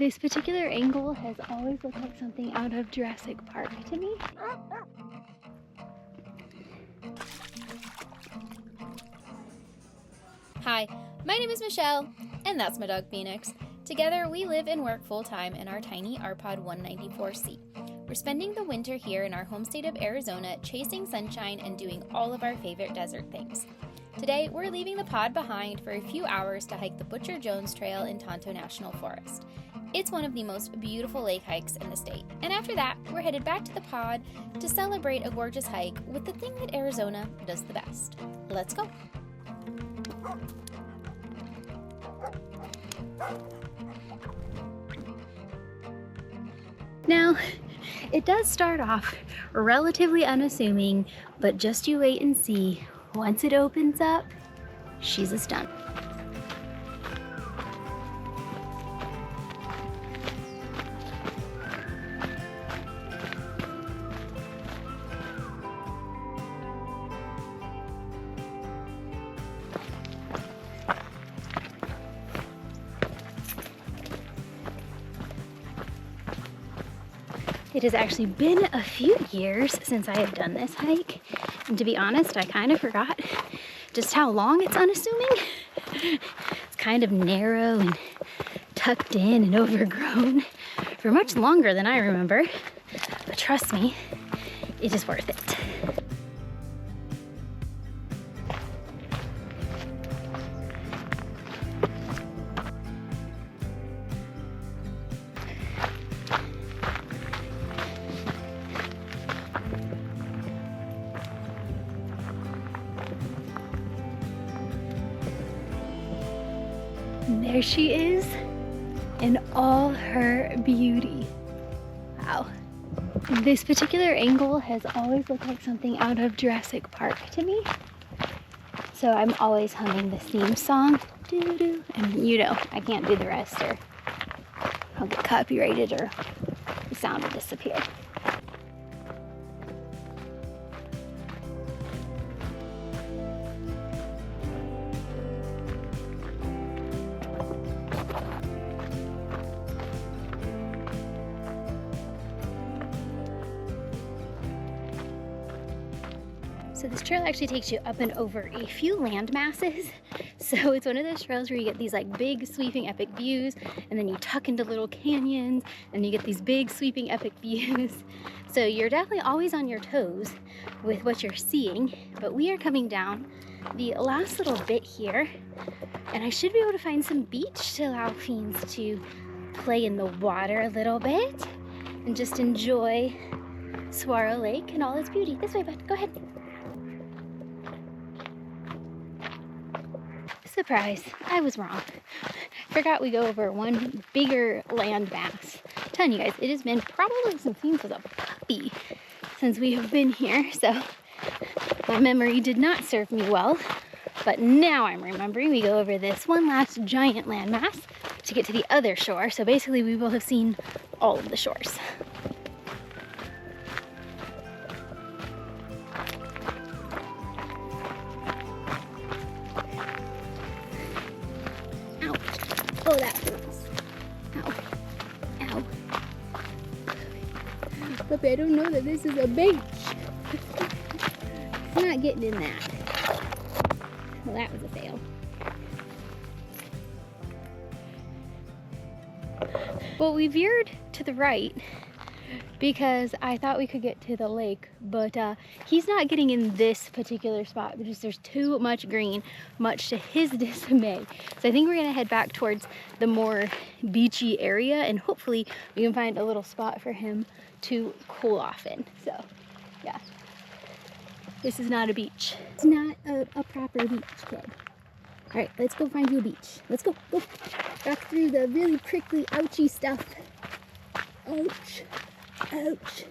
This particular angle has always looked like something out of Jurassic Park to me. Hi, my name is Michelle, and that's my dog Phoenix. Together, we live and work full-time in our tiny RPod 194C. We're spending the winter here in our home state of Arizona, chasing sunshine and doing all of our favorite desert things. Today, we're leaving the pod behind for a few hours to hike the Butcher Jones Trail in Tonto National Forest. It's one of the most beautiful lake hikes in the state, and after that, we're headed back to the pod to celebrate a gorgeous hike with the thing that Arizona does the best. Let's go! Now, it does start off relatively unassuming, but just you wait and see. Once it opens up, she's a stunt. It has actually been a few years since I have done this hike, and to be honest, I kind of forgot just how long it's unassuming. It's kind of narrow and tucked in and overgrown for much longer than I remember, but trust me, it is worth it. And there she is in all her beauty. Wow. This particular angle has always looked like something out of Jurassic Park to me. So I'm always humming this theme song. Doo-doo. And you know, I can't do the rest or I'll get copyrighted or the sound will disappear. So this trail actually takes you up and over a few land masses. So it's one of those trails where you get these like big sweeping epic views, and then you tuck into little canyons and you get these big sweeping epic views. So you're definitely always on your toes with what you're seeing, but we are coming down the last little bit here, and I should be able to find some beach to allow Fiends to play in the water a little bit and just enjoy Saguaro Lake and all its beauty. This way, bud, go ahead. Surprise, I was wrong. Forgot we go over one bigger land mass. I'm telling you guys, it has been probably since Fiends was a puppy since we have been here, so my memory did not serve me well. But now I'm remembering we go over this one last giant landmass to get to the other shore. So basically we will have seen all of the shores. Oh, that hurts. Ow. Ow. Puppy, I don't know that this is a beach. It's not getting in that. Well, that was a fail. Well, we veered to the right because I thought we could get to the lake, but he's not getting in this particular spot because there's too much green, much to his dismay. So I think we're gonna head back towards the more beachy area, and hopefully we can find a little spot for him to cool off in. So yeah, this is not a beach. It's not a proper beach, kid. All right, let's go find you a beach. Let's go, go. Back through the really prickly, ouchy stuff. Ouch. Ouch.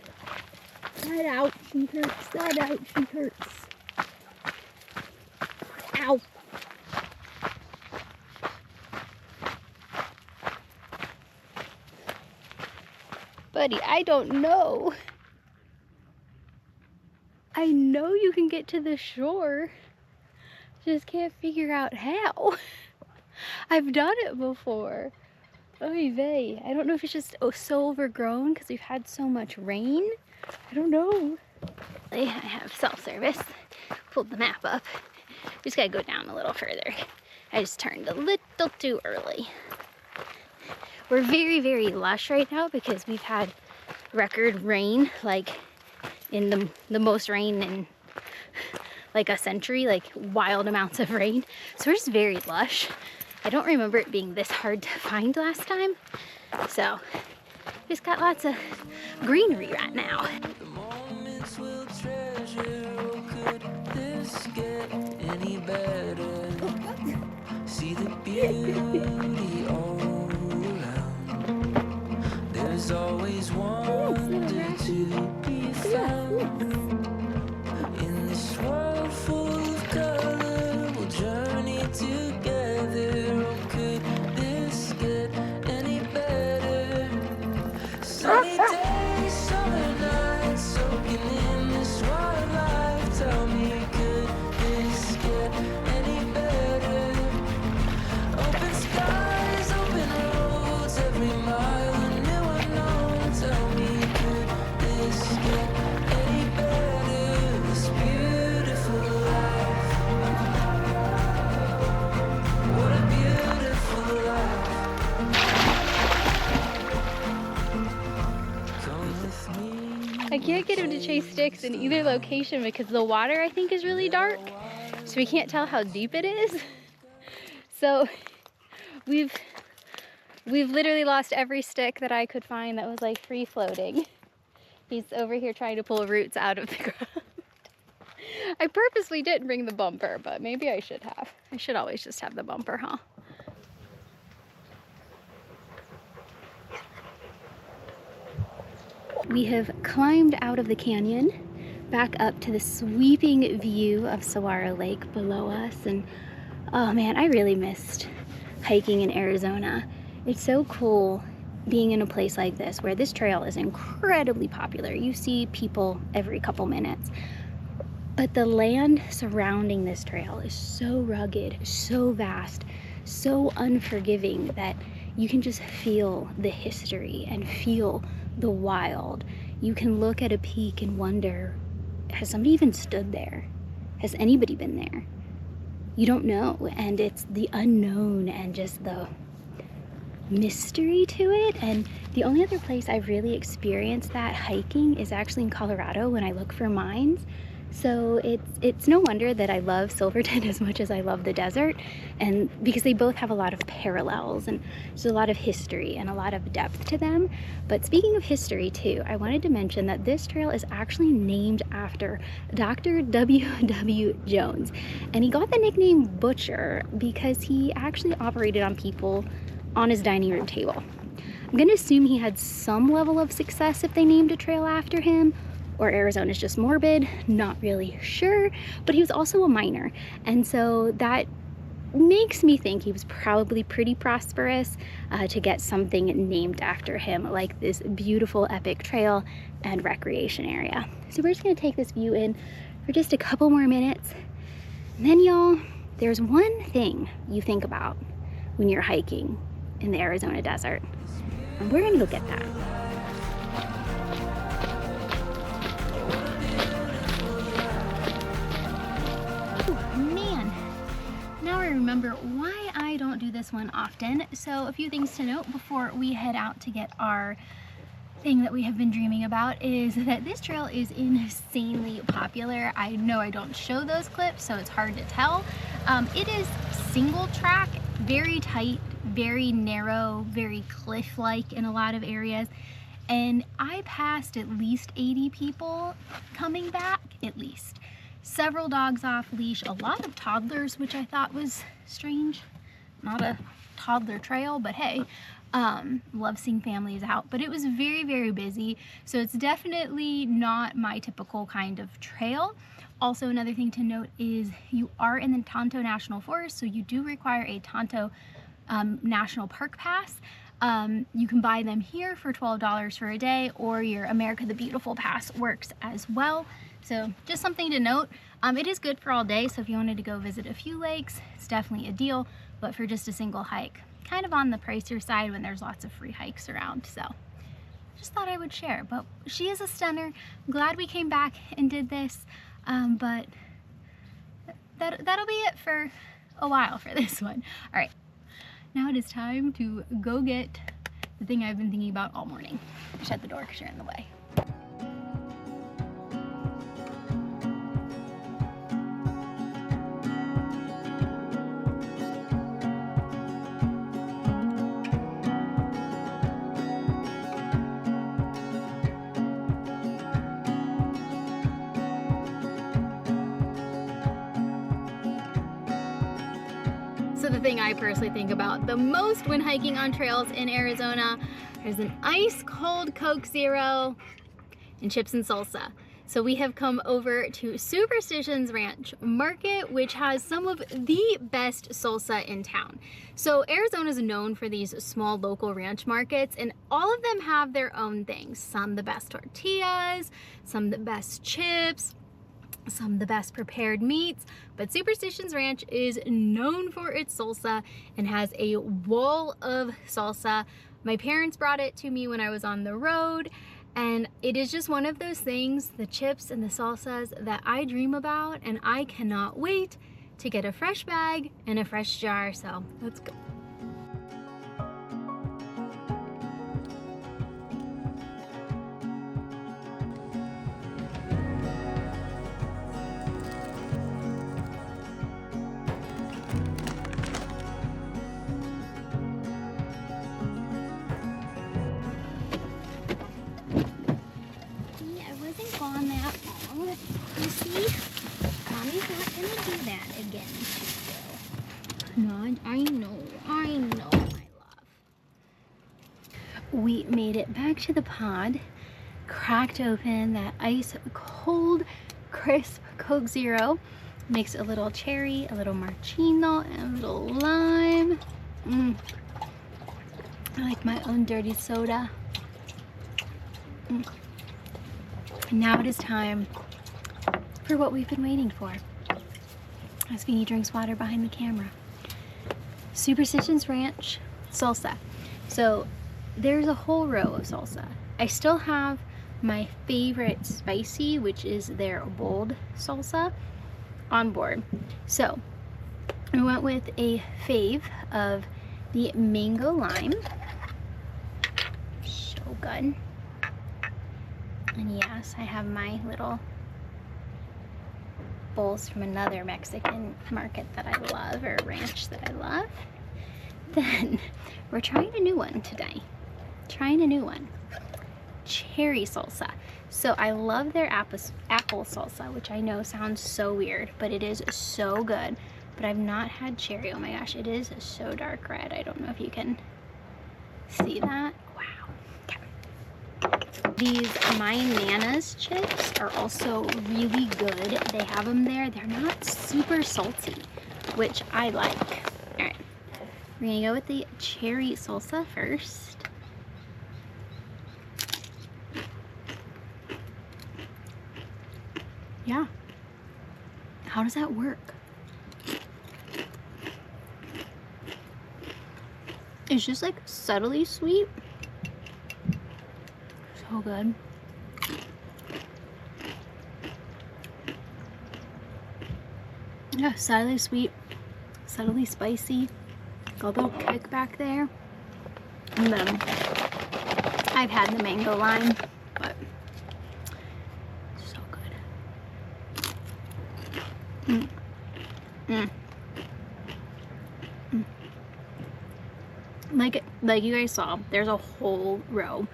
That ouchie hurts. That ouchie hurts. Ow. Buddy, I don't know. I know you can get to the shore. Just can't figure out how. I've done it before. Oy vey. I don't know if it's just so overgrown because we've had so much rain. I don't know. I have cell service. Pulled the map up. Just gotta go down a little further. I just turned a little too early. We're very, very lush right now because we've had record rain, like in the most rain in like a century, like wild amounts of rain. So we're just very lush. I don't remember it being this hard to find last time. So just got lots of greenery right now. The moments we'll treasure, oh, could this get any better? See the beauty all around. There's always wonder to be found. In this world full of color, we'll journey together. Oh, could this get any better? Sunny days, summer nights, soaking in this wildlife. Tell me, could this get any better? Open skies, open roads, every mile a new unknown. Tell me, could this get any better? This beautiful life. What a beautiful life. Come with me. I can't get him to chase sticks in either location because the water, I think, is really dark. So we can't tell how deep it is. So we've literally lost every stick that I could find that was like free floating. He's over here trying to pull roots out of the ground. I purposely didn't bring the bumper, but maybe I should have. I should always just have the bumper, huh? We have climbed out of the canyon back up to the sweeping view of Saguaro Lake below us, and oh man, I really missed hiking in Arizona. It's so cool being in a place like this where this trail is incredibly popular. You see people every couple minutes, but the land surrounding this trail is so rugged, so vast, so unforgiving that you can just feel the history and feel the wild. You can look at a peak and wonder, has somebody even stood there? Has anybody been there? You don't know, and it's the unknown and just the mystery to it. And the only other place I've really experienced that hiking is actually in Colorado when I look for mines. So it's no wonder that I love Silverton as much as I love the desert, and because they both have a lot of parallels and there's a lot of history and a lot of depth to them. But speaking of history too, I wanted to mention that this trail is actually named after Dr. W.W. Jones, and he got the nickname Butcher because he actually operated on people on his dining room table. I'm gonna assume he had some level of success if they named a trail after him, or Arizona's just morbid, not really sure, but he was also a miner. And so that makes me think he was probably pretty prosperous to get something named after him, like this beautiful epic trail and recreation area. So we're just gonna take this view in for just a couple more minutes. And then y'all, there's one thing you think about when you're hiking in the Arizona desert, and we're gonna go get that. Man, now I remember why I don't do this one often. So a few things to note before we head out to get our thing that we have been dreaming about is that this trail is insanely popular. I know I don't show those clips, so it's hard to tell. It is single track, very tight, very narrow, very cliff-like in a lot of areas. And I passed at least 80 people coming back, at least. Several dogs off leash, a lot of toddlers, which I thought was strange. Not a toddler trail, but hey, love seeing families out. But it was very, very busy, so it's definitely not my typical kind of trail. Also, another thing to note is you are in the Tonto National Forest, so you do require a Tonto National Park Pass. You can buy them here for $12 for a day, or your America the Beautiful Pass works as well. So just something to note. It is good for all day, so if you wanted to go visit a few lakes, it's definitely a deal, but for just a single hike, kind of on the pricier side when there's lots of free hikes around. So just thought I would share. But she is a stunner. Glad we came back and did this. But that'll be it for a while for this one. All right, now it is time to go get the thing I've been thinking about all morning. Shut the door because you're in the way. So the thing I personally think about the most when hiking on trails in Arizona is an ice cold Coke Zero and chips and salsa. So we have come over to Superstition Ranch Market, which has some of the best salsa in town. So Arizona is known for these small local ranch markets, and all of them have their own things. Some the best tortillas, some the best chips, some of the best prepared meats, but Superstition Ranch is known for its salsa and has a wall of salsa. My parents brought it to me when I was on the road, and it is just one of those things, the chips and the salsas, that I dream about, and I cannot wait to get a fresh bag and a fresh jar. So let's go. On that long. You see, Mommy's not gonna do that again. No, I know, my love. We made it back to the pod, cracked open that ice cold, crisp Coke Zero, mixed a little cherry, a little maraschino, and a little lime. I like my own dirty soda. And now it is time for what we've been waiting for. As Feeny drinks water behind the camera. Superstition Ranch salsa. So there's a whole row of salsa. I still have my favorite spicy, which is their bold salsa, on board. So I went with a fave of the mango lime. So good. And yes, I have my little bowls from another Mexican market that I love, or ranch that I love. Then we're trying a new one today. Cherry salsa. So I love their apple salsa, which I know sounds so weird, but it is so good. But I've not had cherry. Oh my gosh, it is so dark red. I don't know if you can see that. These My Nana's chips are also really good. They have them there. They're not super salty, which I like. All right, we're gonna go with the cherry salsa first. Yeah. How does that work? It's just like subtly sweet. So good. Yeah, subtly sweet, subtly spicy, got a little kick back there. And then I've had the mango lime, but so good. Like you guys saw, there's a whole row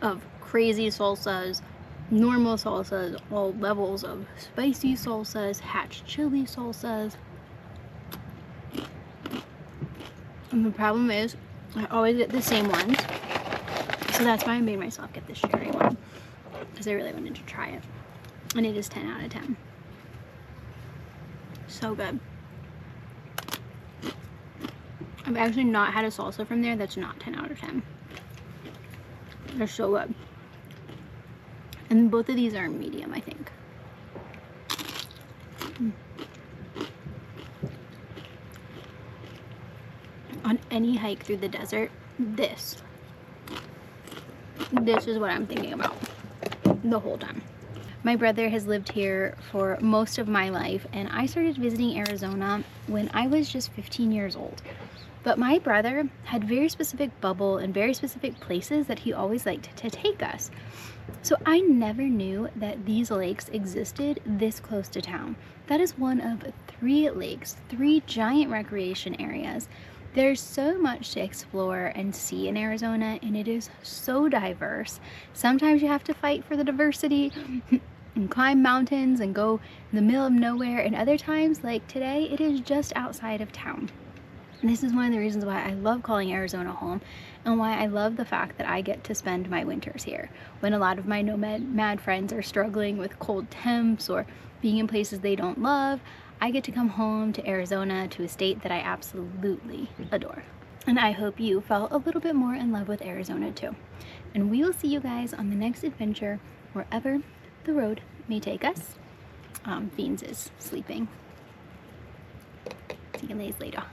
of crazy salsas, normal salsas, all levels of spicy salsas, hatch chili salsas. And the problem is, I always get the same ones. So that's why I made myself get this cherry one, because I really wanted to try it. And it is 10 out of 10. So good. I've actually not had a salsa from there that's not 10 out of 10. They're so good. And both of these are medium, I think. On any hike through the desert, this is what I'm thinking about the whole time. My brother has lived here for most of my life, and I started visiting Arizona when I was just 15 years old. But my brother had very specific bubble and very specific places that he always liked to take us. So I never knew that these lakes existed this close to town. That is one of 3 lakes, 3 giant recreation areas. There's so much to explore and see in Arizona, and it is so diverse. Sometimes you have to fight for the diversity and climb mountains and go in the middle of nowhere, and other times, like today, it is just outside of town. And this is one of the reasons why I love calling Arizona home, and why I love the fact that I get to spend my winters here. When a lot of my nomad friends are struggling with cold temps or being in places they don't love, I get to come home to Arizona, to a state that I absolutely adore. And I hope you fell a little bit more in love with Arizona too. And we will see you guys on the next adventure, wherever the road may take us. Beans is sleeping. See you guys later.